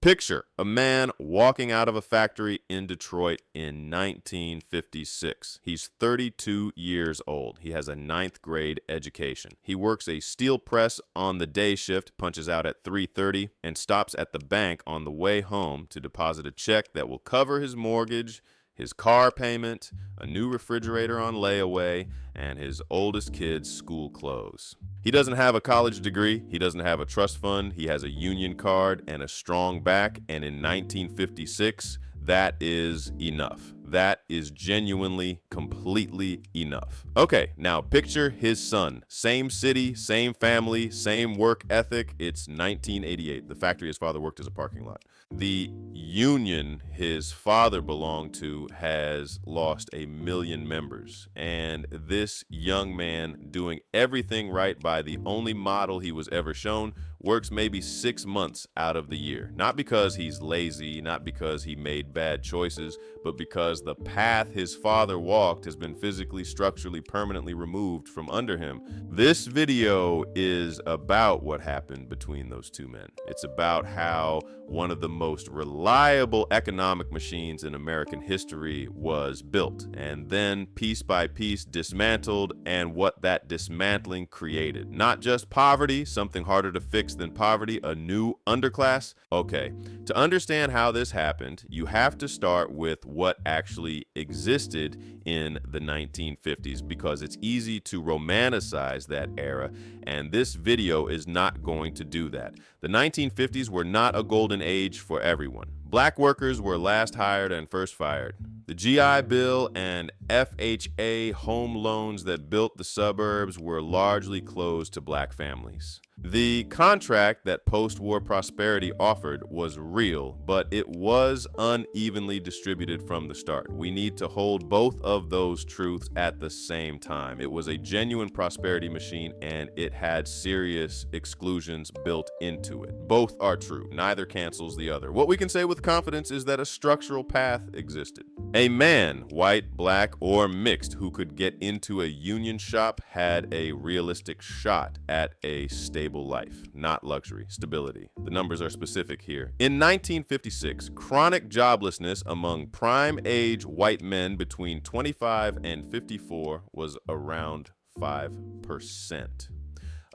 Picture a man walking out of a factory in Detroit in 1956. He's 32 years old. He has a ninth grade education. He works a steel press on the day shift, punches out at 3:30, and stops at the bank on the way home to deposit a check that will cover his mortgage, his car payment, a new refrigerator on layaway, and his oldest kid's school clothes. He doesn't have a college degree. He doesn't have a trust fund. He has a union card and a strong back. And in 1956, that is enough. That is genuinely, completely enough. Okay, now picture his son. Same city, same family, same work ethic. It's 1988. The factory his father worked as a parking lot. The union his father belonged to has lost 1 million members. And this young man, doing everything right by the only model he was ever shown, works maybe 6 months out of the year. Not because he's lazy, not because he made bad choices, but because the path his father walked has been physically, structurally, permanently removed from under him. This video is about what happened between those two men. It's about how one of the most reliable economic machines in American history was built, and then piece by piece dismantled, and what that dismantling created. Not just poverty, something harder to fix than poverty, a new underclass. Okay, to understand how this happened, you have to start with what actually existed in the 1950s, because it's easy to romanticize that era, and this video is not going to do that. The 1950s were not a golden age for everyone. Black workers were last hired and first fired. The GI Bill and FHA home loans that built the suburbs were largely closed to black families. The contract that post-war prosperity offered was real, but it was unevenly distributed from the start. We need to hold both of those truths at the same time. It was a genuine prosperity machine, and it had serious exclusions built into it. Both are true. Neither cancels the other. What we can say with confidence is that a structural path existed. A man, white, black, or mixed, who could get into a union shop had a realistic shot at a stable life, not luxury, stability. The numbers are specific here. In 1956, chronic joblessness among prime age white men between 25 and 54 was around 5%.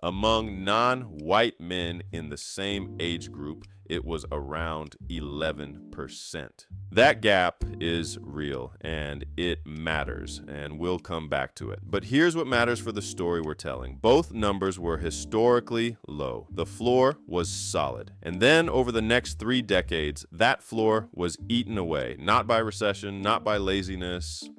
Among non-white men in the same age group, it was around 11%. That gap is real, and it matters, and we'll come back to it. But here's what matters for the story we're telling. Both numbers were historically low. The floor was solid. And then over the next 3 decades, that floor was eaten away, not by recession, not by laziness,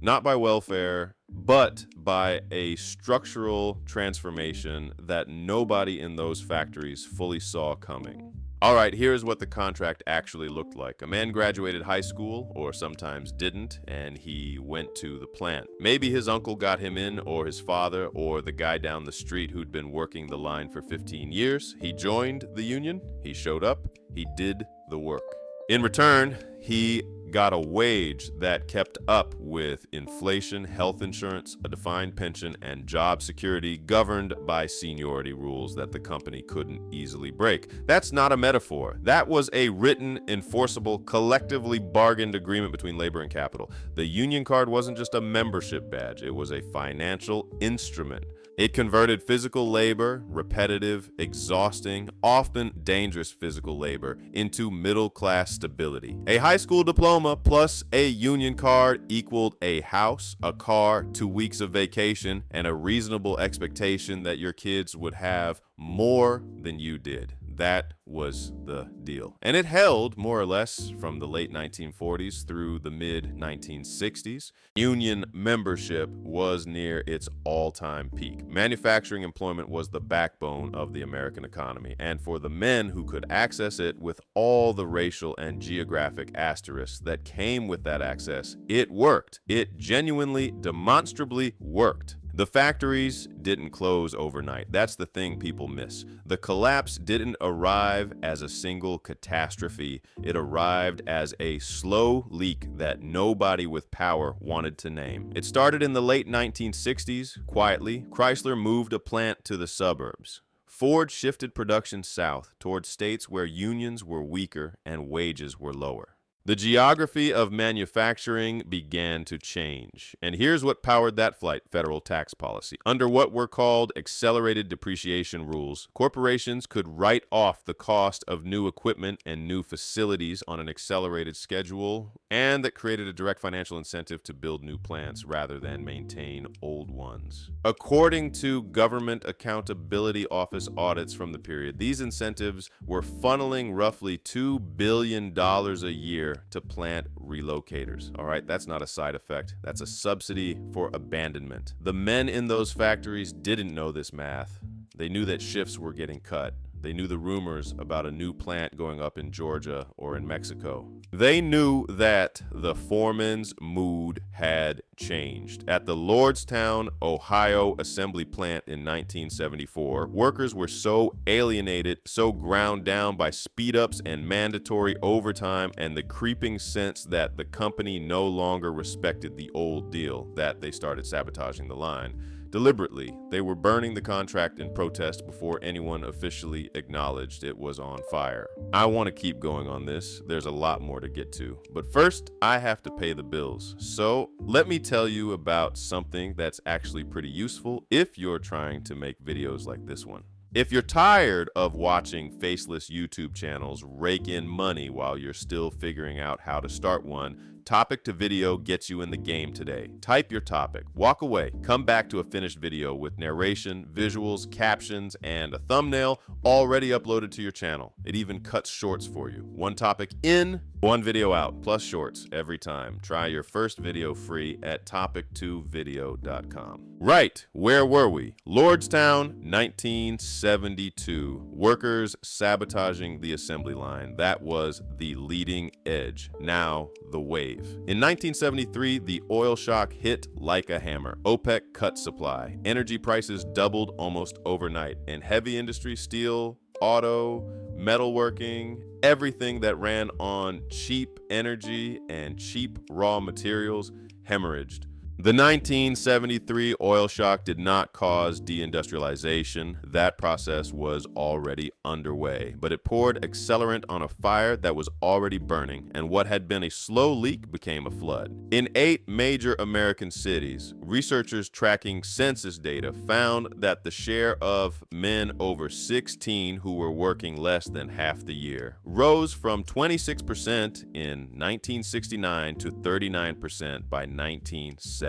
not by welfare, but by a structural transformation that nobody in those factories fully saw coming. All right, here's what the contract actually looked like. A man graduated high school, or sometimes didn't, and he went to the plant. Maybe his uncle got him in, or his father, or the guy down the street who'd been working the line for 15 years. He joined the union, he showed up, he did the work. In return, he got a wage that kept up with inflation, health insurance, a defined pension, and job security, governed by seniority rules that the company couldn't easily break. That's not a metaphor. That was a written, enforceable, collectively bargained agreement between labor and capital. The union card wasn't just a membership badge, it was a financial instrument. It converted physical labor, repetitive, exhausting, often dangerous physical labor, into middle-class stability. A high school diploma plus a union card equaled a house, a car, 2 weeks of vacation, and a reasonable expectation that your kids would have more than you did. That was the deal. And it held, more or less, from the late 1940s through the mid-1960s. Union membership was near its all-time peak. Manufacturing employment was the backbone of the American economy. And for the men who could access it with all the racial and geographic asterisks that came with that access, it worked. It genuinely, demonstrably worked. The factories didn't close overnight. That's the thing people miss. The collapse didn't arrive as a single catastrophe. It arrived as a slow leak that nobody with power wanted to name. It started in the late 1960s, quietly. Chrysler moved a plant to the suburbs. Ford shifted production south toward states where unions were weaker and wages were lower. The geography of manufacturing began to change. And here's what powered that flight: federal tax policy. Under what were called accelerated depreciation rules, corporations could write off the cost of new equipment and new facilities on an accelerated schedule, and that created a direct financial incentive to build new plants rather than maintain old ones. According to Government Accountability Office audits from the period, these incentives were funneling roughly $2 billion a year to plant relocators. All right, that's not a side effect. That's a subsidy for abandonment. The men in those factories didn't know this math. They knew that shifts were getting cut. They knew the rumors about a new plant going up in Georgia or in Mexico. They knew that the foreman's mood had changed. At the Lordstown, Ohio assembly plant in 1974, workers were so alienated, so ground down by speed-ups and mandatory overtime and the creeping sense that the company no longer respected the old deal that they started sabotaging the line. Deliberately, they were burning the contract in protest before anyone officially acknowledged it was on fire. I want to keep going on this. There's a lot more to get to. But first, I have to pay the bills. So let me tell you about something that's actually pretty useful if you're trying to make videos like this one. If you're tired of watching faceless YouTube channels rake in money while you're still figuring out how to start one, Topic to Video gets you in the game today. Type your topic, walk away, come back to a finished video with narration, visuals, captions, and a thumbnail already uploaded to your channel. It even cuts shorts for you. One topic in, one video out, plus shorts every time. Try your first video free at topic2video.com. Right, where were we? Lordstown, 1972. Workers sabotaging the assembly line. That was the leading edge. Now, the wave. In 1973, the oil shock hit like a hammer. OPEC cut supply. Energy prices doubled almost overnight. And heavy industry, steel, auto, metalworking, everything that ran on cheap energy and cheap raw materials hemorrhaged. The 1973 oil shock did not cause deindustrialization. That process was already underway, but it poured accelerant on a fire that was already burning, and what had been a slow leak became a flood. In 8 major American cities, researchers tracking census data found that the share of men over 16 who were working less than half the year rose from 26% in 1969 to 39% by 1979.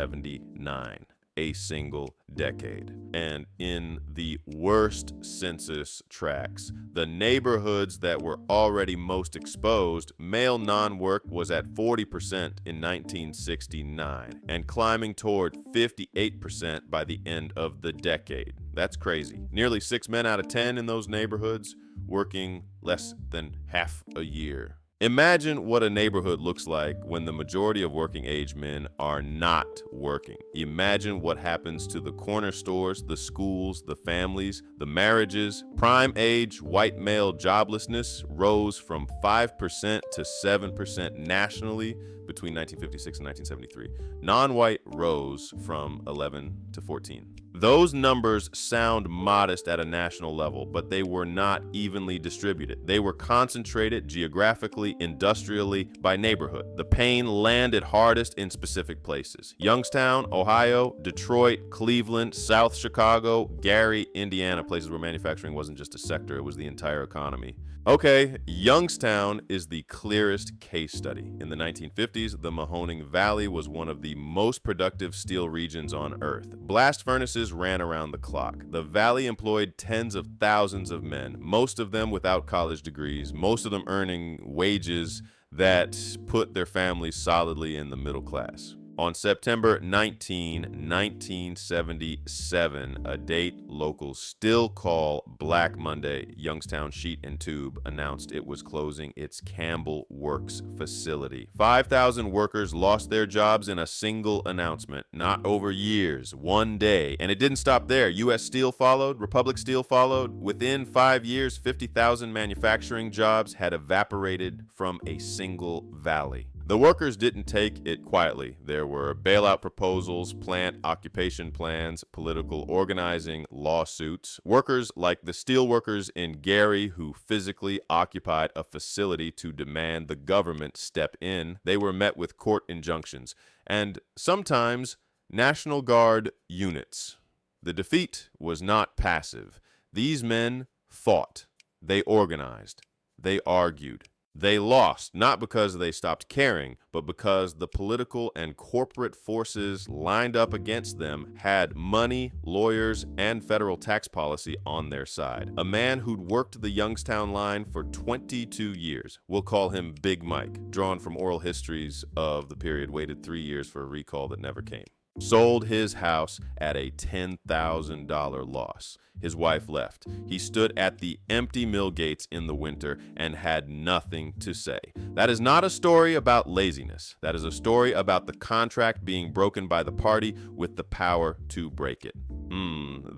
A single decade. And in the worst census tracts, the neighborhoods that were already most exposed, male non-work was at 40% in 1969 and climbing toward 58% by the end of the decade. That's crazy. Nearly 6 men out of 10 in those neighborhoods working less than half a year. Imagine what a neighborhood looks like when the majority of working age men are not working. Imagine what happens to the corner stores, the schools, the families, the marriages. Prime age white male joblessness rose from 5% to 7% nationally between 1956 and 1973. Non-white rose from 11 to 14. Those numbers sound modest at a national level, but they were not evenly distributed. They were concentrated geographically, industrially, by neighborhood. The pain landed hardest in specific places: Youngstown, Ohio; Detroit; Cleveland; South Chicago; Gary, Indiana, places where manufacturing wasn't just a sector, it was the entire economy. Okay, Youngstown is the clearest case study. In the 1950s, the Mahoning Valley was one of the most productive steel regions on Earth. Blast furnaces ran around the clock. The valley employed tens of thousands of men, most of them without college degrees, most of them earning wages that put their families solidly in the middle class. On September 19, 1977, a date locals still call Black Monday, Youngstown Sheet and Tube announced it was closing its Campbell Works facility. 5,000 workers lost their jobs in a single announcement, not over years, one day. And it didn't stop there. U.S. Steel followed, Republic Steel followed. Within 5 years, 50,000 manufacturing jobs had evaporated from a single valley. The workers didn't take it quietly. There were bailout proposals, plant occupation plans, political organizing, lawsuits. Workers like the steelworkers in Gary, who physically occupied a facility to demand the government step in, they were met with court injunctions and sometimes National Guard units. The defeat was not passive. These men fought. They organized. They argued. They lost, not because they stopped caring, but because the political and corporate forces lined up against them had money, lawyers, and federal tax policy on their side. A man who'd worked the Youngstown line for 22 years. We'll call him Big Mike, drawn from oral histories of the period, waited 3 years for a recall that never came. Sold his house at a $10,000 loss. His wife left. He stood at the empty mill gates in the winter and had nothing to say. That is not a story about laziness. That is a story about the contract being broken by the party with the power to break it.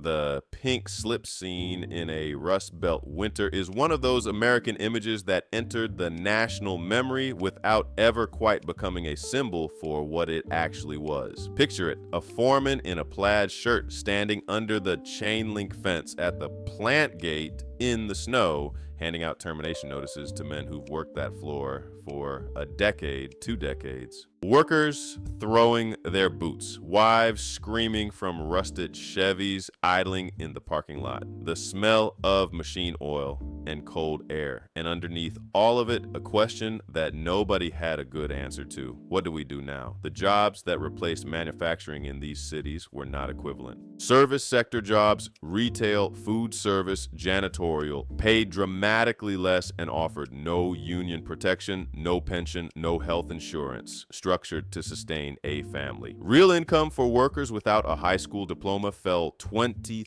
The pink slip scene in a Rust Belt winter is one of those American images that entered the national memory without ever quite becoming a symbol for what it actually was. Picture it, a foreman in a plaid shirt standing under the chain link fence at the plant gate in the snow, handing out termination notices to men who've worked that floor for a decade, 2 decades. Workers throwing their boots, wives screaming from rusted Chevys idling in the parking lot, the smell of machine oil and cold air, and underneath all of it, a question that nobody had a good answer to. What do we do now? The jobs that replaced manufacturing in these cities were not equivalent. Service sector jobs, retail, food service, janitorial, paid dramatically less and offered no union protection, no pension, no health insurance, structured to sustain a family. Real income for workers without a high school diploma fell 23%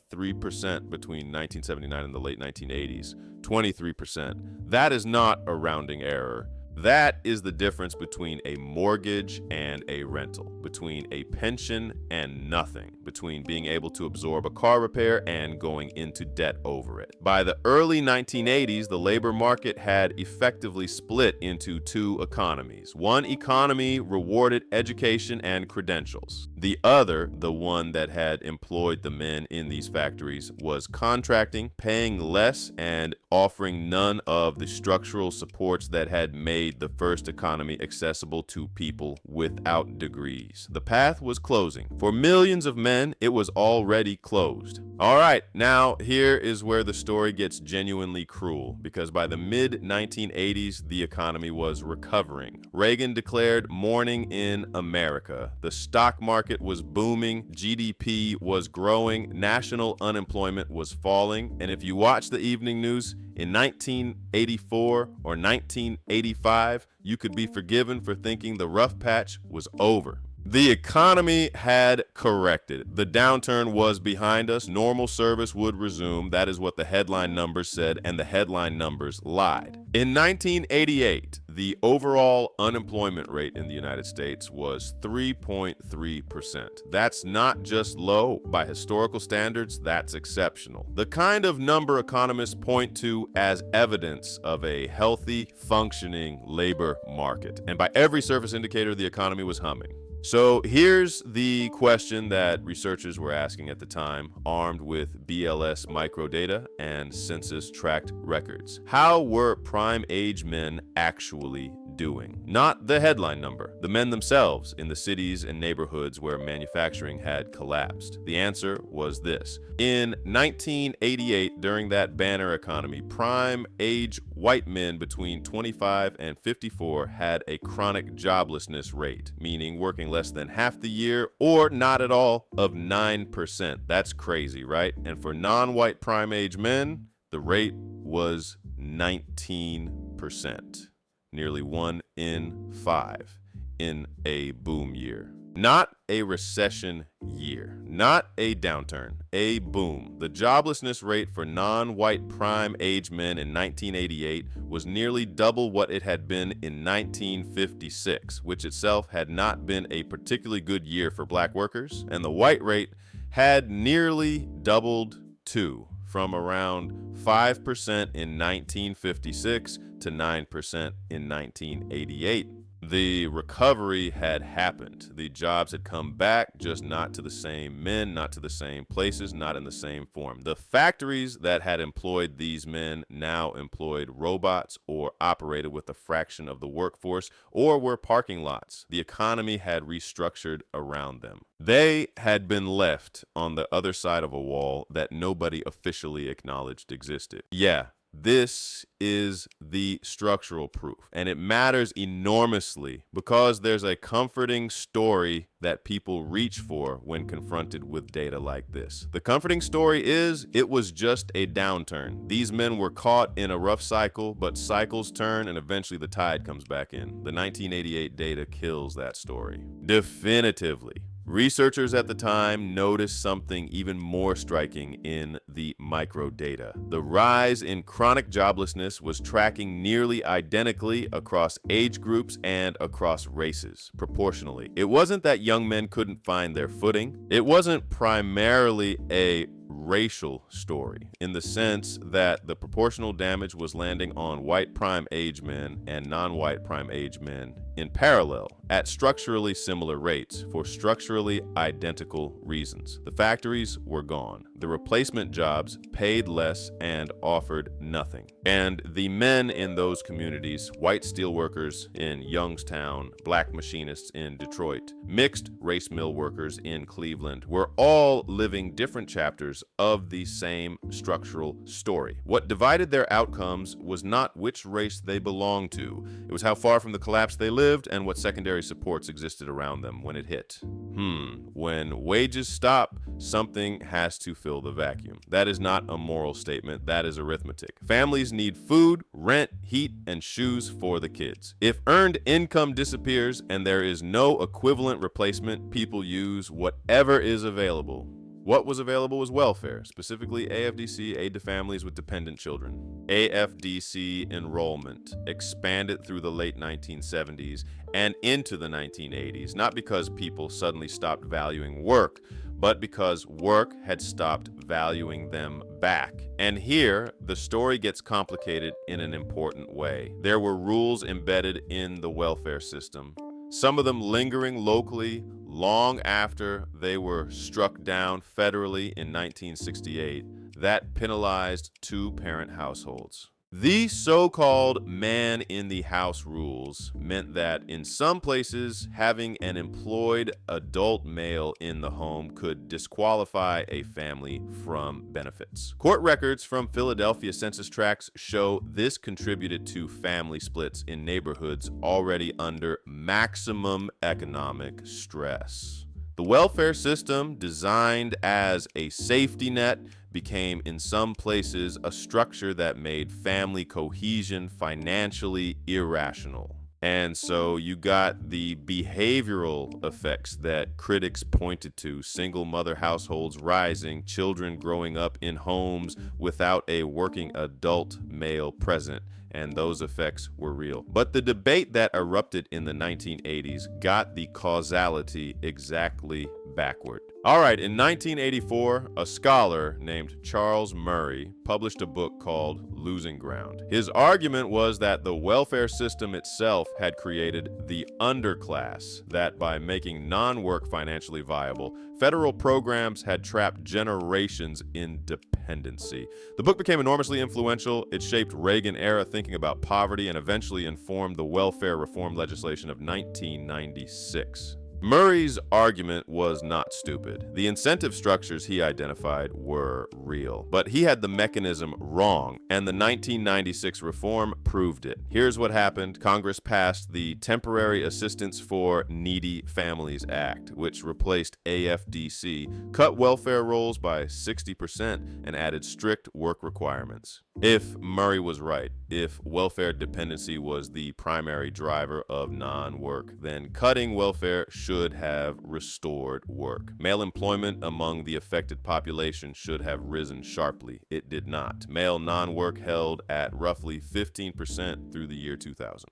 between 1979 and the late 1980s. 23%. That is not a rounding error. That is the difference between a mortgage and a rental, between a pension and nothing, between being able to absorb a car repair and going into debt over it. By the early 1980s, the labor market had effectively split into 2 economies. One economy rewarded education and credentials. The other, the one that had employed the men in these factories, was contracting, paying less, and offering none of the structural supports that had made the first economy accessible to people without degrees. The path was closing. For millions of men, it was already closed. All right, now here is where the story gets genuinely cruel, because by the mid-1980s, the economy was recovering. Reagan declared morning in America. The stock market was booming, GDP was growing, national unemployment was falling, and if you watch the evening news, in 1984 or 1985, you could be forgiven for thinking the rough patch was over. The economy had corrected. The downturn was behind us. Normal service would resume. That is what the headline numbers said, and the headline numbers lied. In 1988, the overall unemployment rate in the United States was 3.3%. That's not just low. By historical standards, that's exceptional. The kind of number economists point to as evidence of a healthy, functioning labor market. And by every service indicator, the economy was humming. So here's the question that researchers were asking at the time, armed with BLS microdata and census-tracked records. How were prime age men actually doing? Not the headline number, the men themselves in the cities and neighborhoods where manufacturing had collapsed. The answer was this. In 1988, during that banner economy, prime age white men between 25 and 54 had a chronic joblessness rate, meaning working less than half the year or not at all, of 9%. That's crazy, right? And for non-white prime age men, the rate was 19%. Nearly 1 in 5 in a boom year. Not a recession year, not a downturn, a boom. The joblessness rate for non-white prime age men in 1988 was nearly double what it had been in 1956, which itself had not been a particularly good year for black workers, and the white rate had nearly doubled too, from around 5% in 1956 to 9% in 1988. The recovery had happened. The jobs had come back, just not to the same men, not to the same places, not in the same form. The factories that had employed these men now employed robots or operated with a fraction of the workforce or were parking lots. The economy had restructured around them. They had been left on the other side of a wall that nobody officially acknowledged existed. Yeah. This is the structural proof, and it matters enormously because there's a comforting story that people reach for when confronted with data like this. The comforting story is it was just a downturn. These men were caught in a rough cycle, but cycles turn and eventually the tide comes back in. The 1988 data kills that story. Definitively. Researchers at the time noticed something even more striking in the microdata. The rise in chronic joblessness was tracking nearly identically across age groups and across races, proportionally. It wasn't that young men couldn't find their footing. It wasn't primarily a racial story in the sense that the proportional damage was landing on white prime age men and non-white prime age men in parallel at structurally similar rates for structurally identical reasons. The factories were gone. The replacement jobs paid less and offered nothing. And the men in those communities, white steelworkers in Youngstown, black machinists in Detroit, mixed race mill workers in Cleveland, were all living different chapters of the same structural story. What divided their outcomes was not which race they belonged to. It was how far from the collapse they lived and what secondary supports existed around them when it hit. When wages stop, something has to fill the vacuum. That is not a moral statement, that is arithmetic. Families need food, rent, heat, and shoes for the kids. If earned income disappears and there is no equivalent replacement, people use whatever is available. What was available was welfare, specifically AFDC, aid to families with dependent children. AFDC enrollment expanded through the late 1970s and into the 1980s, not because people suddenly stopped valuing work, but because work had stopped valuing them back. And here, the story gets complicated in an important way. There were rules embedded in the welfare system, some of them lingering locally long after they were struck down federally in 1968, that penalized two-parent households. These so-called man-in-the-house rules meant that in some places, having an employed adult male in the home could disqualify a family from benefits. Court records from Philadelphia census tracts show this contributed to family splits in neighborhoods already under maximum economic stress. The welfare system, designed as a safety net, became in some places a structure that made family cohesion financially irrational. And so you got the behavioral effects that critics pointed to: single mother households rising, children growing up in homes without a working adult male present. And those effects were real. But the debate that erupted in the 1980s got the causality exactly backward. All right, in 1984, a scholar named Charles Murray published a book called Losing Ground. His argument was that the welfare system itself had created the underclass, that by making non-work financially viable, federal programs had trapped generations in dependency. The book became enormously influential. It shaped Reagan-era thinking about poverty and eventually informed the welfare reform legislation of 1996. Murray's argument was not stupid. The incentive structures he identified were real, but he had the mechanism wrong, and the 1996 reform proved it. Here's what happened. Congress passed the Temporary Assistance for Needy Families Act, which replaced AFDC, cut welfare rolls by 60%, and added strict work requirements. If Murray was right, if welfare dependency was the primary driver of non-work, then cutting welfare should have restored work. Male employment among the affected population should have risen sharply. It did not. Male non-work held at roughly 15% through the year 2000.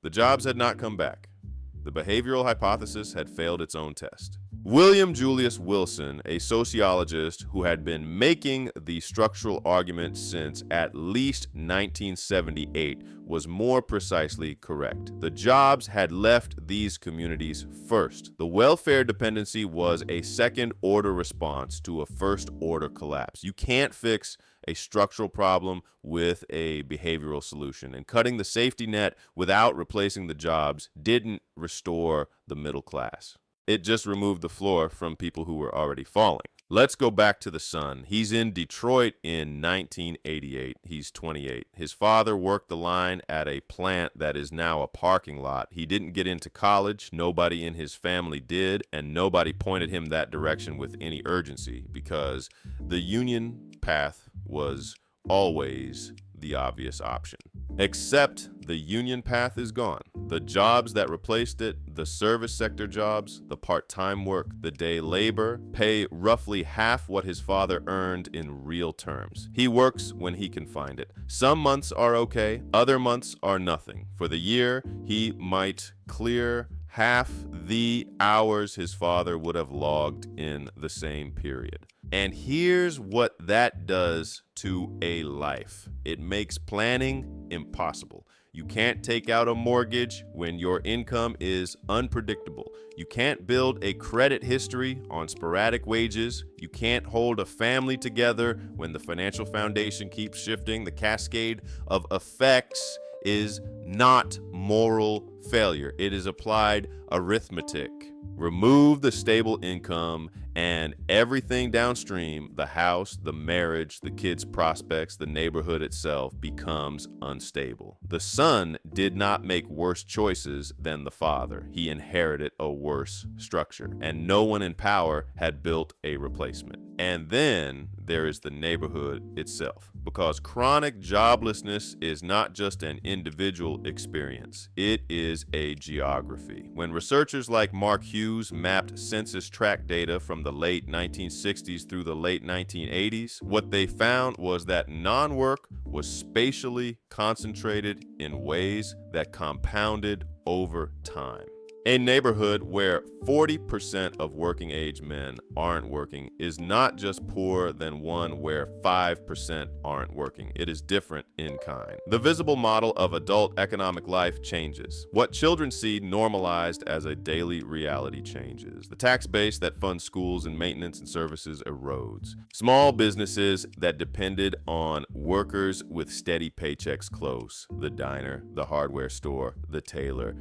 The jobs had not come back. The behavioral hypothesis had failed its own test. William Julius Wilson, a sociologist who had been making the structural argument since at least 1978, was more precisely correct. The jobs had left these communities first. The welfare dependency was a second-order response to a first-order collapse. You can't fix a structural problem with a behavioral solution, and cutting the safety net without replacing the jobs didn't restore the middle class. It just removed the floor from people who were already falling. Let's go back to the son. He's in Detroit in 1988. He's 28. His father worked the line at a plant that is now a parking lot. He didn't get into college. Nobody in his family did, and nobody pointed him that direction with any urgency because the union path was always the obvious option. Except the union path is gone. The jobs that replaced it, the service sector jobs, the part-time work, the day labor, pay roughly half what his father earned in real terms. He works when he can find it. Some months are okay, other months are nothing. For the year, he might clear half the hours his father would have logged in the same period. And here's what that does to a life. It makes planning impossible. You can't take out a mortgage when your income is unpredictable. You can't build a credit history on sporadic wages. You can't hold a family together when the financial foundation keeps shifting. The cascade of effects is not moral failure. It is applied arithmetic. Remove the stable income and everything downstream, the house, the marriage, the kids' prospects, the neighborhood itself, becomes unstable. The son did not make worse choices than the father. He inherited a worse structure, and no one in power had built a replacement. And then there is the neighborhood itself, because chronic joblessness is not just an individual experience. It is a geography. When researchers like Mark Hughes mapped census tract data from the late 1960s through the late 1980s, what they found was that non-work was spatially concentrated in ways that compounded over time. A neighborhood where 40% of working age men aren't working is not just poorer than one where 5% aren't working. It is different in kind. The visible model of adult economic life changes. What children see normalized as a daily reality changes. The tax base that funds schools and maintenance and services erodes. Small businesses that depended on workers with steady paychecks close. The diner, the hardware store, the tailor.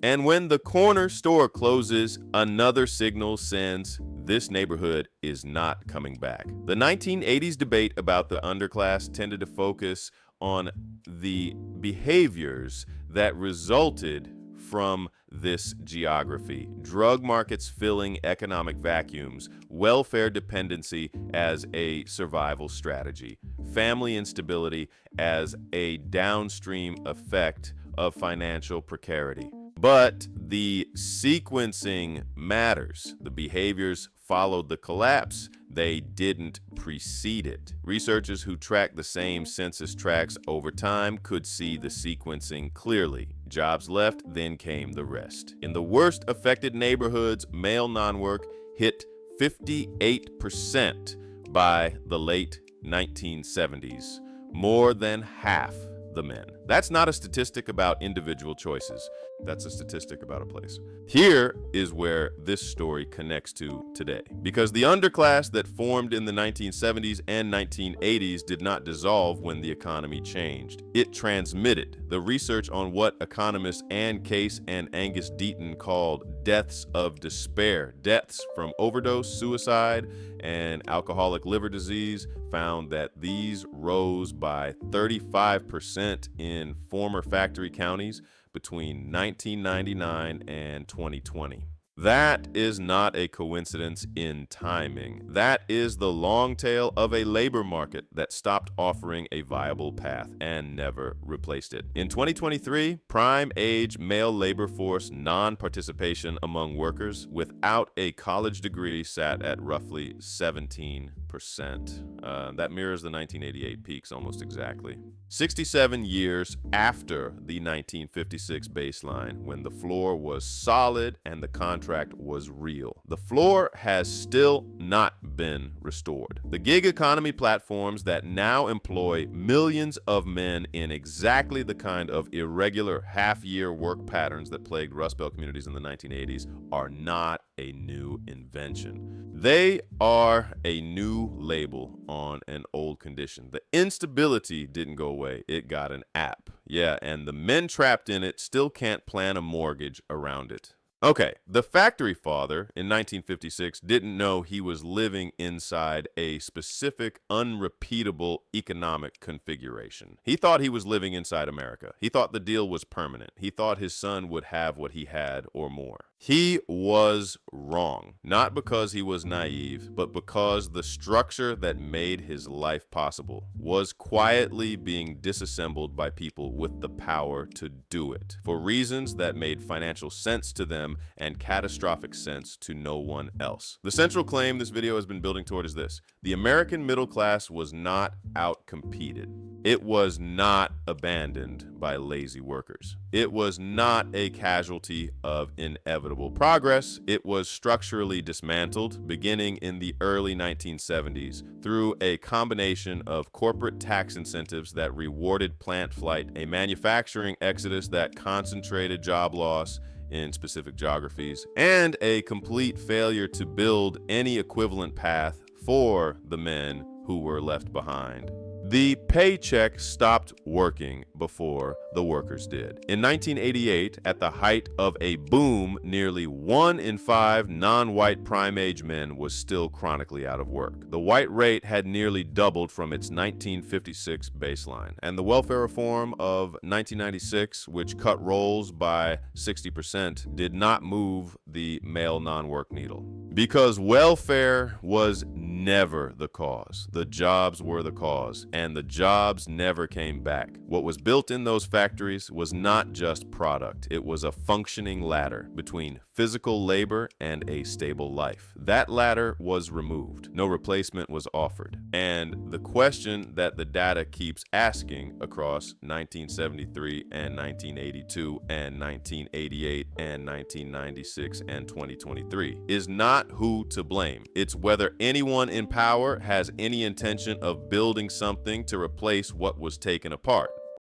And when the corner store closes, another signal sends this neighborhood is not coming back. The 1980s debate about the underclass tended to focus on the behaviors that resulted from this geography. Drug markets filling economic vacuums, welfare dependency as a survival strategy, family instability as a downstream effect of financial precarity. But the sequencing matters. The behaviors followed the collapse. They didn't precede it. Researchers who tracked the same census tracts over time could see the sequencing clearly. Jobs left, then came the rest. In the worst affected neighborhoods, male non-work hit 58% by the late 1970s, more than half the men. That's not a statistic about individual choices. That's a statistic about a place. Here is where this story connects to today. Because the underclass that formed in the 1970s and 1980s did not dissolve when the economy changed. It transmitted. The research on what economists Ann Case and Angus Deaton called deaths of despair, deaths from overdose, suicide, and alcoholic liver disease, found that these rose by 35% in former factory counties between 1999 and 2020. That is not a coincidence in timing. That is the long tail of a labor market that stopped offering a viable path and never replaced it. In 2023, prime age male labor force non-participation among workers without a college degree sat at roughly 17%. 1%. That mirrors the 1988 peaks almost exactly. 67 years after the 1956 baseline, when the floor was solid and the contract was real, the floor has still not been restored. The gig economy platforms that now employ millions of men in exactly the kind of irregular half-year work patterns that plagued Rust Belt communities in the 1980s are not a new invention. They are a new label on an old condition. The instability didn't go away. It got an app. Yeah, and the men trapped in it still can't plan a mortgage around it. Okay, the factory father in 1956 didn't know he was living inside a specific, unrepeatable economic configuration. He thought he was living inside America. He thought the deal was permanent. He thought his son would have what he had or more. He was wrong, not because he was naive, but because the structure that made his life possible was quietly being disassembled by people with the power to do it, for reasons that made financial sense to them and catastrophic sense to no one else. The central claim this video has been building toward is this: the American middle class was not outcompeted. It was not abandoned by lazy workers. It was not a casualty of inevitable progress. It was structurally dismantled beginning in the early 1970s through a combination of corporate tax incentives that rewarded plant flight, a manufacturing exodus that concentrated job loss in specific geographies, and a complete failure to build any equivalent path for the men who were left behind. The paycheck stopped working before the workers did. In 1988, at the height of a boom, nearly 1 in 5 non-white prime-age men was still chronically out of work. The white rate had nearly doubled from its 1956 baseline, and the welfare reform of 1996, which cut rolls by 60%, did not move the male non-work needle. Because welfare was never the cause. The jobs were the cause, and the jobs never came back. What was built in those factories was not just product. It was a functioning ladder between physical labor and a stable life. That ladder was removed. No replacement was offered. And the question that the data keeps asking across 1973 and 1982 and 1988 and 1996 and 2023 is not who to blame. It's whether anyone in power has any intention of building something to replace what was taken apart.